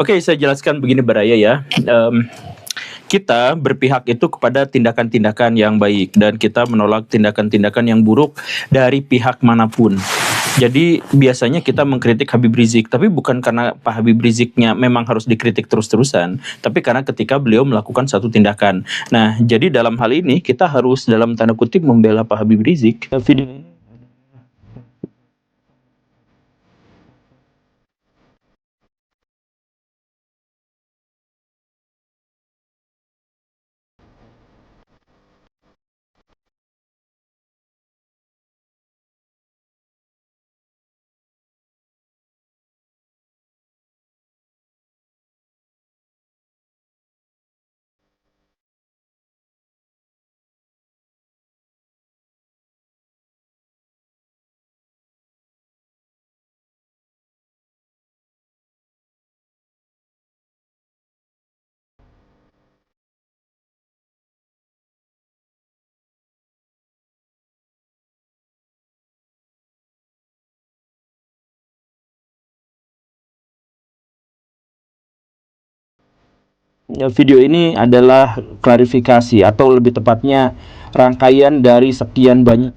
Oke, saya jelaskan begini Baraya ya. Kita berpihak itu kepada tindakan-tindakan yang baik dan kita menolak tindakan-tindakan yang buruk dari pihak manapun. Jadi biasanya kita mengkritik Habib Rizik, tapi bukan karena Pak Habib Riziknya memang harus dikritik terus-terusan, tapi karena ketika beliau melakukan satu tindakan. Nah, jadi dalam hal ini kita harus dalam tanda kutip membela Pak Habib Rizik. Video ini video ini adalah klarifikasi atau lebih tepatnya rangkaian dari sekian banyak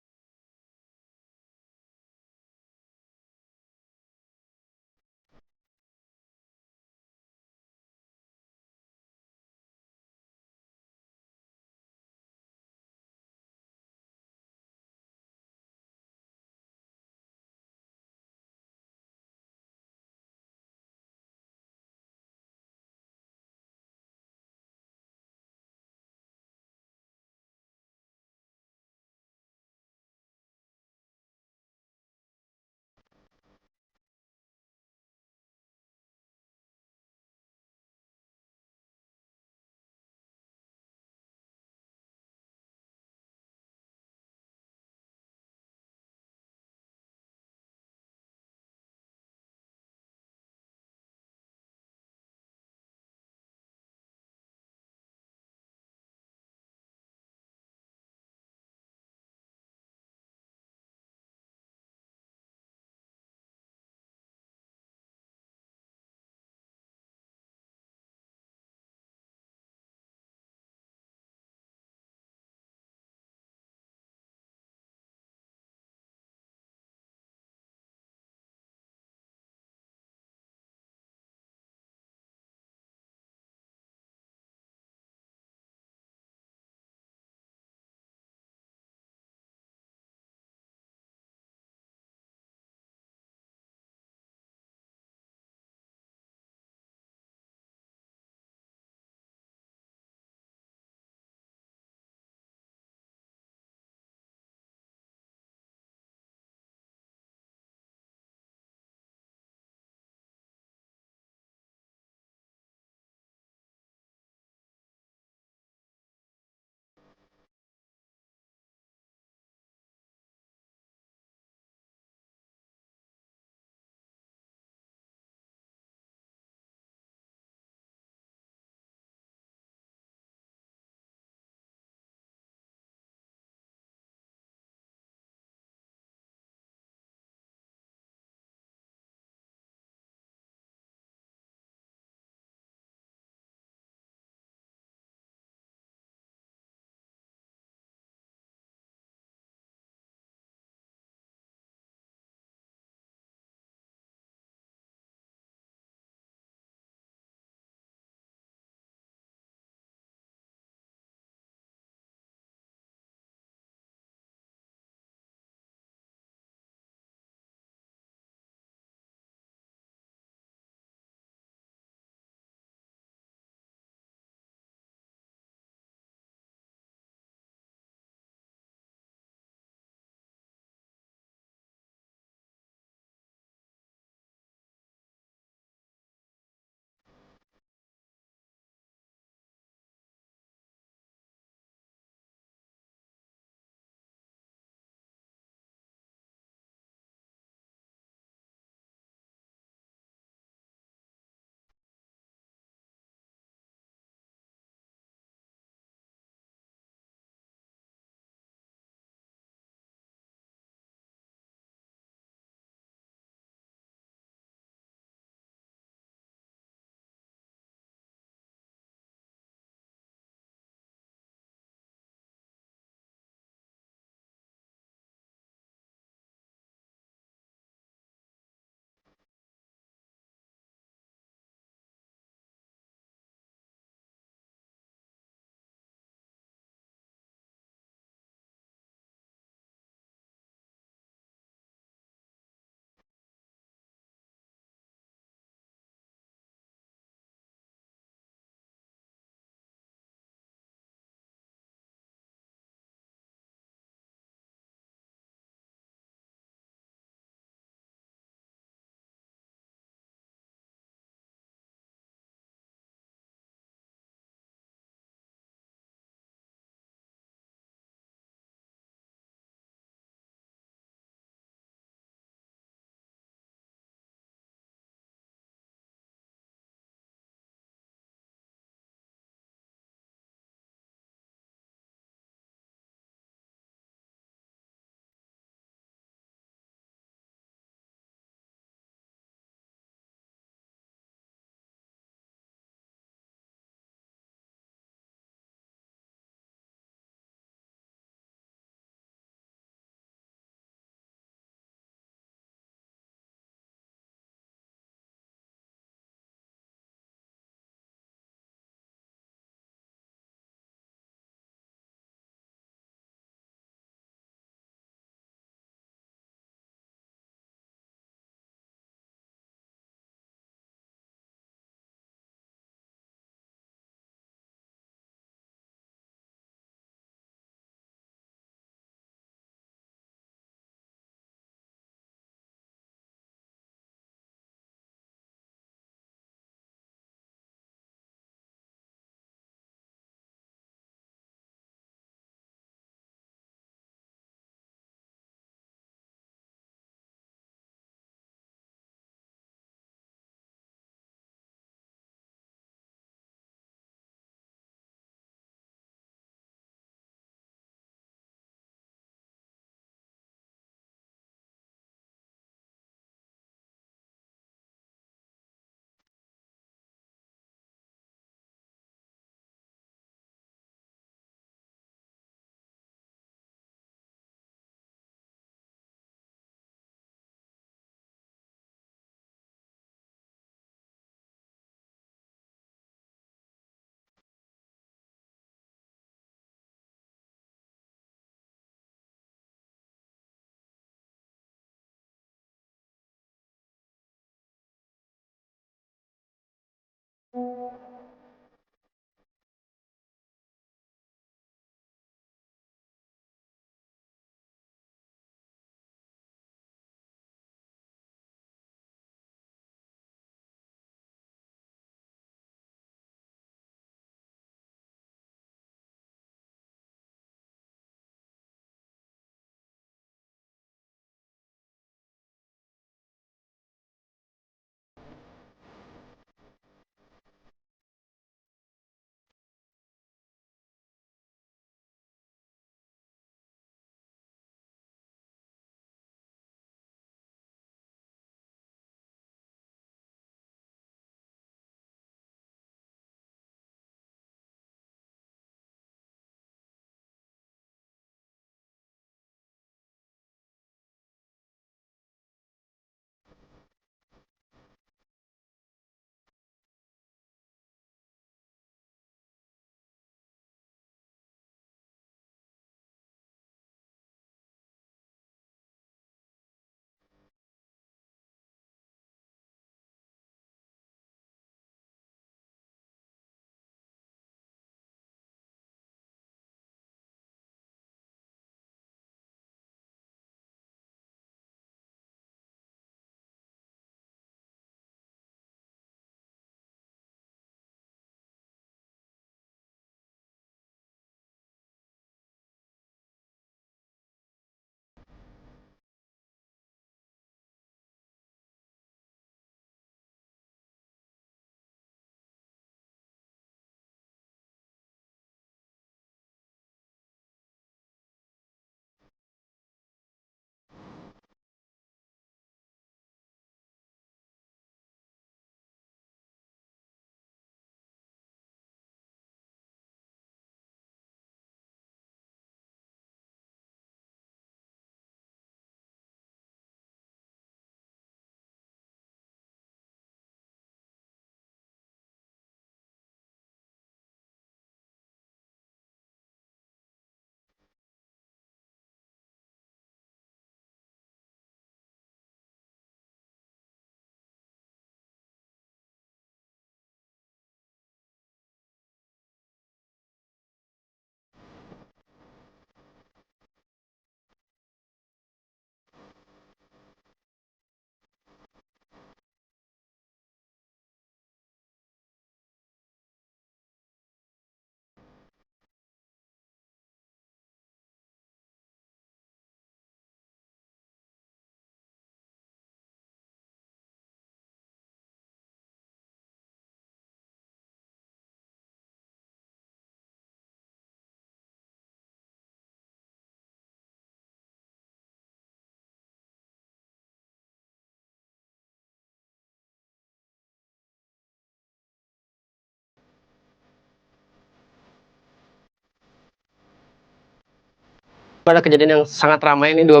Ada kejadian yang sangat ramai ini 2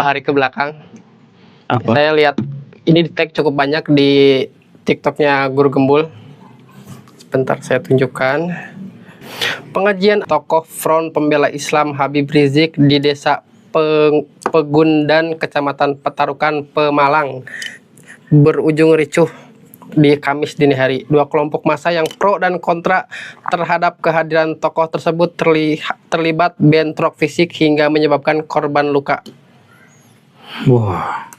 hari ke belakang. Apa? Saya lihat ini di tag cukup banyak di TikToknya Guru Gembul. Sebentar saya tunjukkan. Pengajian tokoh Front Pembela Islam Habib Rizik di Desa Pegundan, Kecamatan Petarukan, Pemalang berujung ricuh di Kamis dini hari. Dua kelompok massa yang pro dan kontra terhadap kehadiran tokoh tersebut terlibat bentrok fisik hingga menyebabkan korban luka. Wah.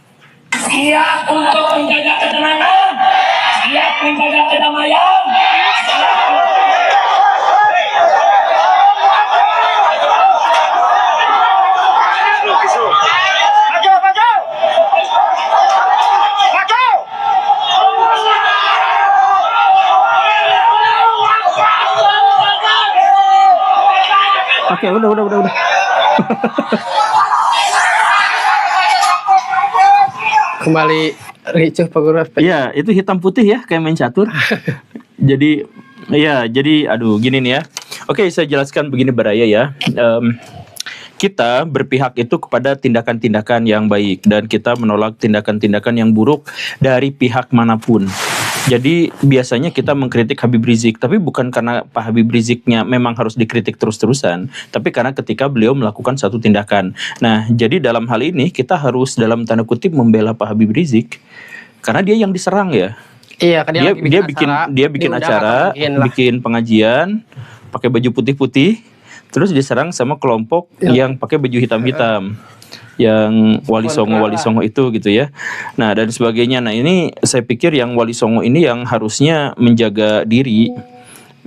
Siap untuk menjaga ketenangan, siap menjaga kedamaian. Oke, udah. Kembali ricuh Pak Guru. Iya, itu hitam putih ya, kayak main catur. Jadi aduh gini nih ya. Oke, saya jelaskan begini Baraya ya. Kita berpihak itu kepada tindakan-tindakan yang baik dan kita menolak tindakan-tindakan yang buruk dari pihak manapun. Jadi biasanya kita mengkritik Habib Rizik, tapi bukan karena Pak Habib Riziknya memang harus dikritik terus-terusan, tapi karena ketika beliau melakukan satu tindakan. Nah, jadi dalam hal ini kita harus dalam tanda kutip membela Pak Habib Rizik karena dia yang diserang ya. Iya, kan dia bikin acara, bikin pengajian, pakai baju putih-putih, terus diserang sama kelompok yang pakai baju hitam-hitam. Yang Wali Songo itu gitu ya. Nah dan sebagainya. Nah ini saya pikir yang Wali Songo ini yang harusnya menjaga diri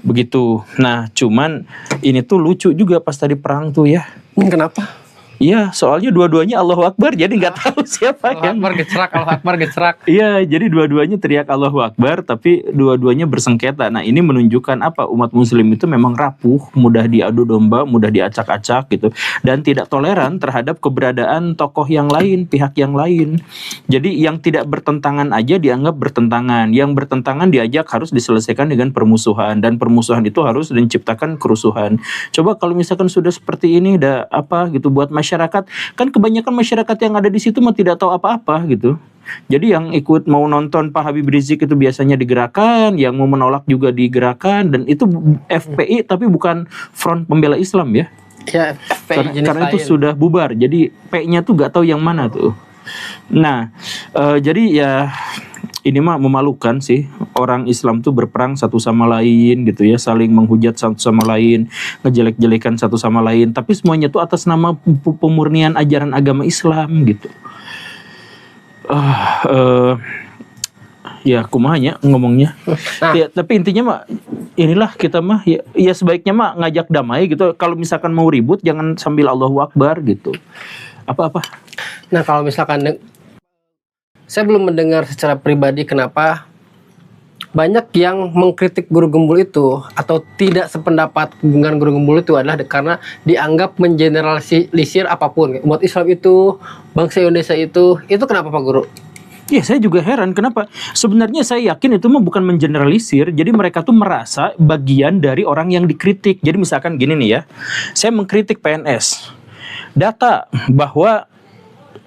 begitu. Nah cuman ini tuh lucu juga pas tadi perang tuh ya. Kenapa? Iya, soalnya dua-duanya Allahu Akbar, jadi nggak tahu siapa yang Allahu Akbar gecerak. Iya, jadi dua-duanya teriak Allahu Akbar, tapi dua-duanya bersengketa. Nah, ini menunjukkan apa? Umat Muslim itu memang rapuh, mudah diadu domba, mudah diacak-acak gitu, dan tidak toleran terhadap keberadaan tokoh yang lain, pihak yang lain. Jadi yang tidak bertentangan aja dianggap bertentangan, yang bertentangan diajak harus diselesaikan dengan permusuhan, dan permusuhan itu harus menciptakan kerusuhan. Coba kalau misalkan sudah seperti ini, ada apa gitu buat masyarakat, kan kebanyakan masyarakat yang ada di situ mah tidak tahu apa-apa gitu. Jadi yang ikut mau nonton Pak Habib Rizik itu biasanya digerakkan, yang mau menolak juga digerakkan, dan itu FPI tapi bukan Front Pembela Islam ya. Ya, FPI karena itu sudah bubar. Jadi P-nya tuh nggak tahu yang mana tuh. Nah, jadi ya ini mah memalukan sih, orang Islam tuh berperang satu sama lain gitu ya, saling menghujat satu sama lain, ngejelek-jelekan satu sama lain, tapi semuanya tuh atas nama pemurnian ajaran agama Islam gitu. Ya kumahnya ngomongnya. Ya, tapi intinya mah inilah kita mah ya sebaiknya mah ngajak damai gitu. Kalau misalkan mau ribut jangan sambil Allahu Akbar gitu. Apa-apa. Nah, kalau misalkan saya belum mendengar secara pribadi kenapa banyak yang mengkritik Guru Gembul itu atau tidak sependapat dengan Guru Gembul itu adalah karena dianggap mengeneralisir apapun. Umat Islam itu, bangsa Indonesia itu kenapa Pak Guru? Ya saya juga heran kenapa. Sebenarnya saya yakin itu mah bukan mengeneralisir. Jadi mereka tuh merasa bagian dari orang yang dikritik. Jadi misalkan gini nih ya, saya mengkritik PNS. Data bahwa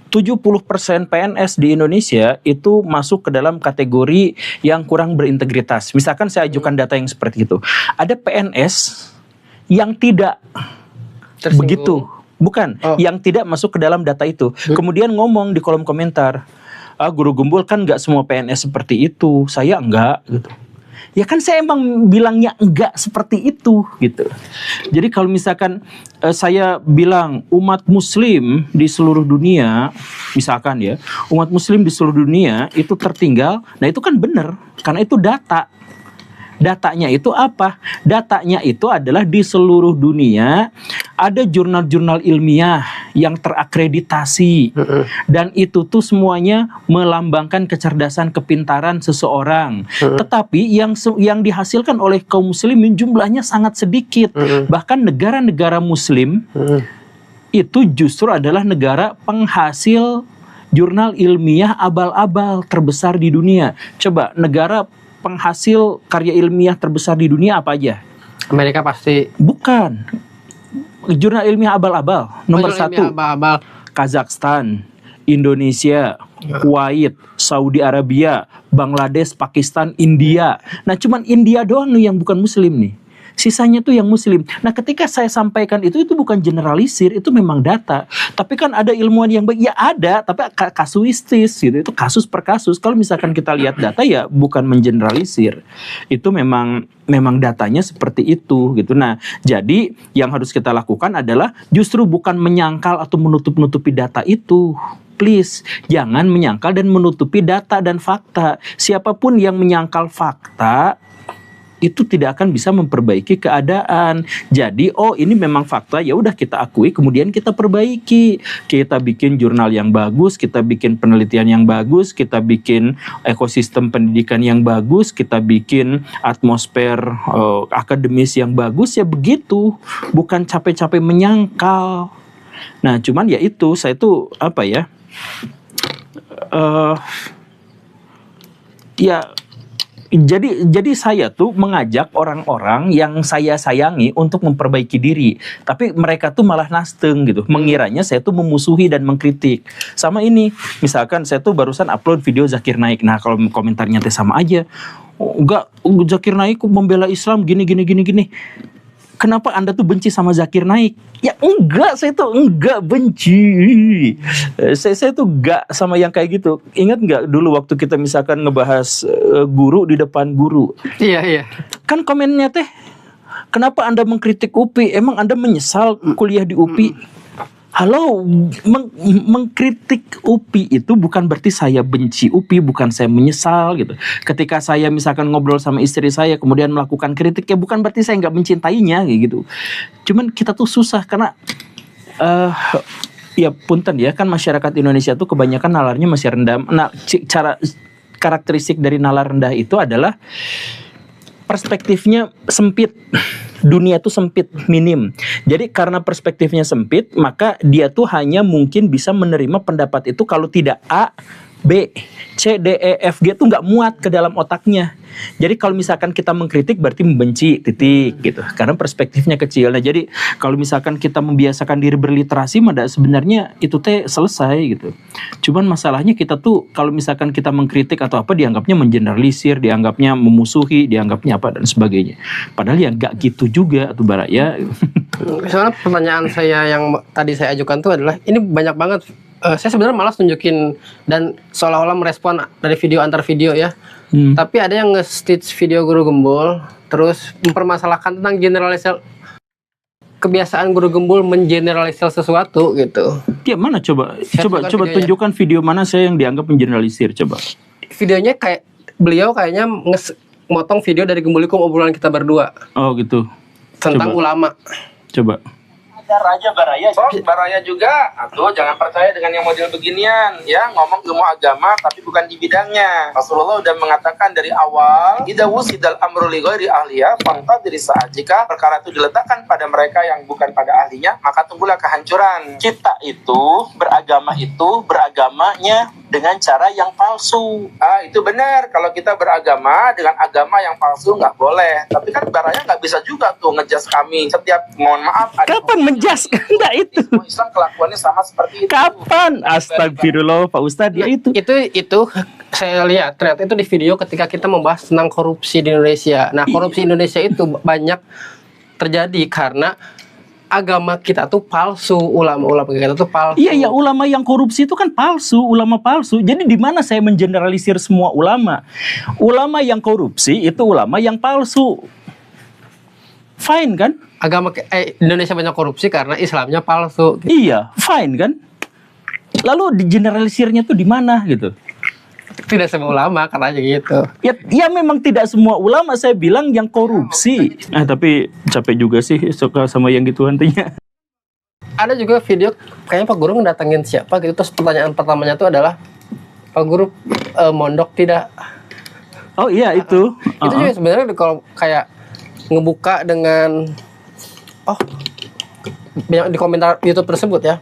70% PNS di Indonesia itu masuk ke dalam kategori yang kurang berintegritas. Misalkan saya ajukan data yang seperti itu. Ada PNS yang tidak Tersinggung. Begitu. Bukan, yang tidak masuk ke dalam data itu. Kemudian ngomong di kolom komentar, Guru Gembul kan nggak semua PNS seperti itu. Saya enggak gitu. Ya kan saya emang bilangnya enggak seperti itu gitu. Jadi kalau misalkan saya bilang umat muslim di seluruh dunia, misalkan ya, umat muslim di seluruh dunia itu tertinggal, nah itu kan benar karena itu data. Datanya itu apa? Datanya itu adalah di seluruh dunia ada jurnal-jurnal ilmiah yang terakreditasi. Dan itu tuh semuanya melambangkan kecerdasan, kepintaran seseorang. Tetapi yang dihasilkan oleh kaum muslimin jumlahnya sangat sedikit. Bahkan negara-negara muslim itu justru adalah negara penghasil jurnal ilmiah abal-abal terbesar di dunia. Coba negara penghasil karya ilmiah terbesar di dunia apa aja? Amerika pasti. Bukan. jurnal ilmiah abal-abal nomor Jurnal 1 ilmiah abal-abal. Kazakhstan, Indonesia, Kuwait, Saudi Arabia, Bangladesh, Pakistan, India. Nah, cuman India doang nih yang bukan muslim nih. Sisanya tuh yang muslim. Nah, ketika saya sampaikan itu bukan generalisir, itu memang data. Tapi kan ada ilmuwan yang baik, ya ada, tapi kasuistis gitu. Itu kasus per kasus. Kalau misalkan kita lihat data ya bukan mengeneralisir. Itu memang datanya seperti itu gitu. Nah, jadi yang harus kita lakukan adalah justru bukan menyangkal atau menutup-nutupi data itu. Please, jangan menyangkal dan menutupi data dan fakta. Siapapun yang menyangkal fakta itu tidak akan bisa memperbaiki keadaan. Jadi, oh ini memang fakta, ya udah kita akui, kemudian kita perbaiki. Kita bikin jurnal yang bagus, kita bikin penelitian yang bagus, kita bikin ekosistem pendidikan yang bagus, kita bikin atmosfer akademis yang bagus, ya begitu. Bukan capek-capek menyangkal. Nah, cuman ya itu, saya tuh apa ya? Jadi saya tuh mengajak orang-orang yang saya sayangi untuk memperbaiki diri, tapi mereka tuh malah nasteng gitu, mengiranya saya tuh memusuhi dan mengkritik. Sama ini, misalkan saya tuh barusan upload video Zakir Naik. Nah, kalau komentarnya teh sama aja, oh, enggak, Zakir Naik membela Islam gini. Kenapa Anda tuh benci sama Zakir Naik? Ya enggak, saya tuh enggak benci. Saya tuh enggak sama yang kayak gitu. Ingat enggak dulu waktu kita misalkan ngebahas guru di depan guru? Iya. Kan komennya teh, kenapa Anda mengkritik UPI? Emang Anda menyesal kuliah di UPI? Halo, mengkritik UPI itu bukan berarti saya benci UPI, bukan saya menyesal gitu. Ketika saya misalkan ngobrol sama istri saya kemudian melakukan kritik, ya bukan berarti saya nggak mencintainya gitu. Cuman kita tuh susah karena ya punten ya, kan masyarakat Indonesia tuh kebanyakan nalarnya masih rendah. Nah, cara karakteristik dari nalar rendah itu adalah perspektifnya sempit. Dunia tuh sempit, minim. Jadi karena perspektifnya sempit, maka dia tuh hanya mungkin bisa menerima pendapat itu kalau tidak A, B, C, D, E, F, G tuh nggak muat ke dalam otaknya. Jadi kalau misalkan kita mengkritik berarti membenci, titik gitu. Karena perspektifnya kecil. Nah, jadi kalau misalkan kita membiasakan diri berliterasi, maka sebenarnya itu teh selesai gitu. Cuman masalahnya kita tuh kalau misalkan kita mengkritik atau apa, dianggapnya mengeneralisir, dianggapnya memusuhi, dianggapnya apa dan sebagainya. Padahal ya nggak gitu juga tuh Baraya. Soalnya pertanyaan saya yang tadi saya ajukan tuh adalah, ini banyak banget. Saya sebenarnya malas tunjukin dan seolah-olah merespon dari video antar video ya. Tapi ada yang nge-stitch video Guru Gembul terus mempermasalahkan tentang generalisir, kebiasaan Guru Gembul mengeneralisir sesuatu gitu. Ya mana coba tunjukkan video mana saya yang dianggap mengeneralisir coba. Videonya kayak beliau kayaknya motong video dari Gembulikum obrolan kita berdua. Oh gitu. Tentang ulama. Coba. Raja Baraya, Baraya juga. Atau jangan percaya dengan yang model beginian, ya ngomong ilmu agama tapi bukan di bidangnya. Rasulullah udah mengatakan dari awal, idza wusidal amru li ghairi ahliya fantadri saat. Jika perkara itu diletakkan pada mereka yang bukan pada ahlinya, maka tunggulah kehancuran. Kita itu beragamanya dengan cara yang palsu. Itu benar. Kalau kita beragama dengan agama yang palsu nggak boleh. Tapi kan Baraya nggak bisa juga tuh ngejas kami setiap, mohon maaf. Kapan menjas? Enggak itu. Islam kelakuannya sama seperti itu. Kapan? Astagfirullah Pak Ustadz, ya itu. Itu saya lihat ternyata itu di video ketika kita membahas tentang korupsi di Indonesia. Nah, korupsi Indonesia itu banyak terjadi karena agama kita tuh palsu, ulama-ulama kita tuh palsu. Iya, ulama yang korupsi itu kan palsu, ulama palsu. Jadi di mana saya mengeneralisir semua ulama? Ulama yang korupsi itu ulama yang palsu. Fine kan? Indonesia banyak korupsi karena Islamnya palsu. Gitu. Iya, fine kan? Lalu di generalisirnya tuh di mana gitu? Tidak semua ulama katanya gitu. Ya memang tidak semua ulama, saya bilang yang korupsi. Tapi capek juga sih suka sama yang gitu nantinya. Ada juga video kayaknya Pak Guru ngedatengin siapa gitu, terus pertanyaan pertamanya tuh adalah, Pak Guru mondok tidak? Oh iya itu. Itu juga sebenarnya kalau kayak ngebuka dengan di komentar YouTube tersebut ya.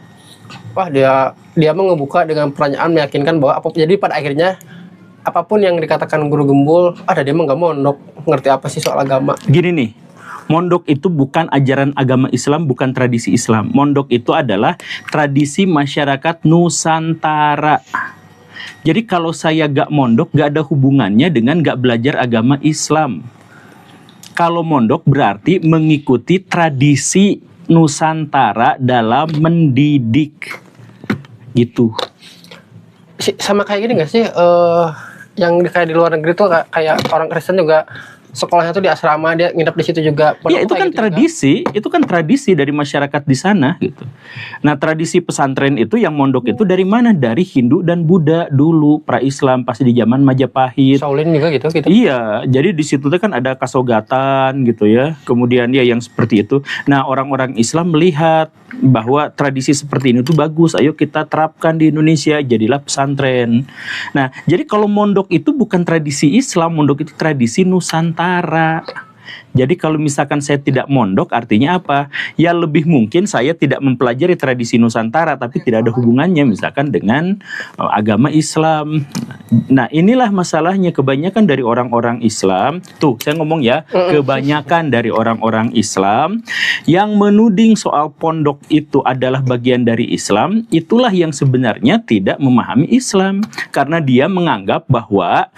Wah, dia mau ngebuka dengan pertanyaan meyakinkan bahwa jadi pada akhirnya apapun yang dikatakan Guru Gembul, dia mah nggak mondok, ngerti apa sih soal agama. Gini nih, Mondok itu bukan ajaran agama Islam, bukan tradisi Islam. Mondok itu adalah tradisi masyarakat Nusantara. Jadi kalau saya gak mondok, gak ada hubungannya dengan gak belajar agama Islam. Kalau mondok berarti mengikuti tradisi Nusantara dalam mendidik. Gitu. Sama kayak gini gak sih? Yang kayak di luar negeri tuh kayak orang Kristen juga sekolahnya tuh di asrama, dia nginep di situ juga. Ya itu kan gitu tradisi, itu kan tradisi dari masyarakat di sana gitu. Nah tradisi pesantren itu yang mondok itu dari mana? Dari Hindu dan Buddha dulu, pra-Islam pasti di zaman Majapahit. Shaolin juga gitu. Iya, jadi di situ tuh kan ada kasogatan gitu ya. Kemudian ya yang seperti itu. Nah orang-orang Islam melihat bahwa tradisi seperti ini tuh bagus, ayo kita terapkan di Indonesia, jadilah pesantren. Nah jadi kalau mondok itu bukan tradisi Islam, mondok itu tradisi Nusantara. Jadi kalau misalkan saya tidak mondok artinya apa? Ya lebih mungkin saya tidak mempelajari tradisi Nusantara tapi tidak ada hubungannya misalkan dengan agama Islam. Nah inilah masalahnya, kebanyakan dari orang-orang Islam, tuh saya ngomong ya, kebanyakan dari orang-orang Islam yang menuding soal pondok itu adalah bagian dari Islam, itulah yang sebenarnya tidak memahami Islam. Karena dia menganggap bahwa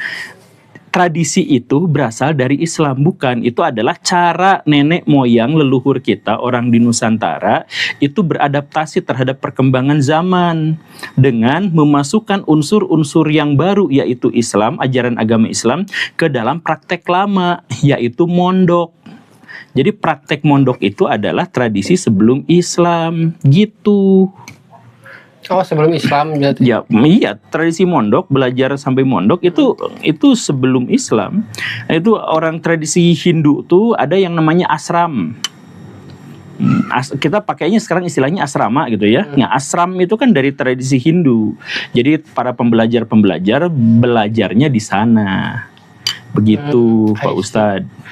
tradisi itu berasal dari Islam. Bukan, itu adalah cara nenek moyang leluhur kita, orang di Nusantara, itu beradaptasi terhadap perkembangan zaman dengan memasukkan unsur-unsur yang baru, yaitu Islam, ajaran agama Islam, ke dalam praktek lama, yaitu mondok. Jadi praktek mondok itu adalah tradisi sebelum Islam, gitu. Oh sebelum Islam berarti. Ya, iya, tradisi mondok, belajar sampai mondok itu sebelum Islam. Nah, itu orang tradisi Hindu tuh ada yang namanya asram. Kita pakainya sekarang istilahnya asrama gitu ya. Nah, asram itu kan dari tradisi Hindu. Jadi para pembelajar belajarnya di sana. Begitu, Pak Ustadz.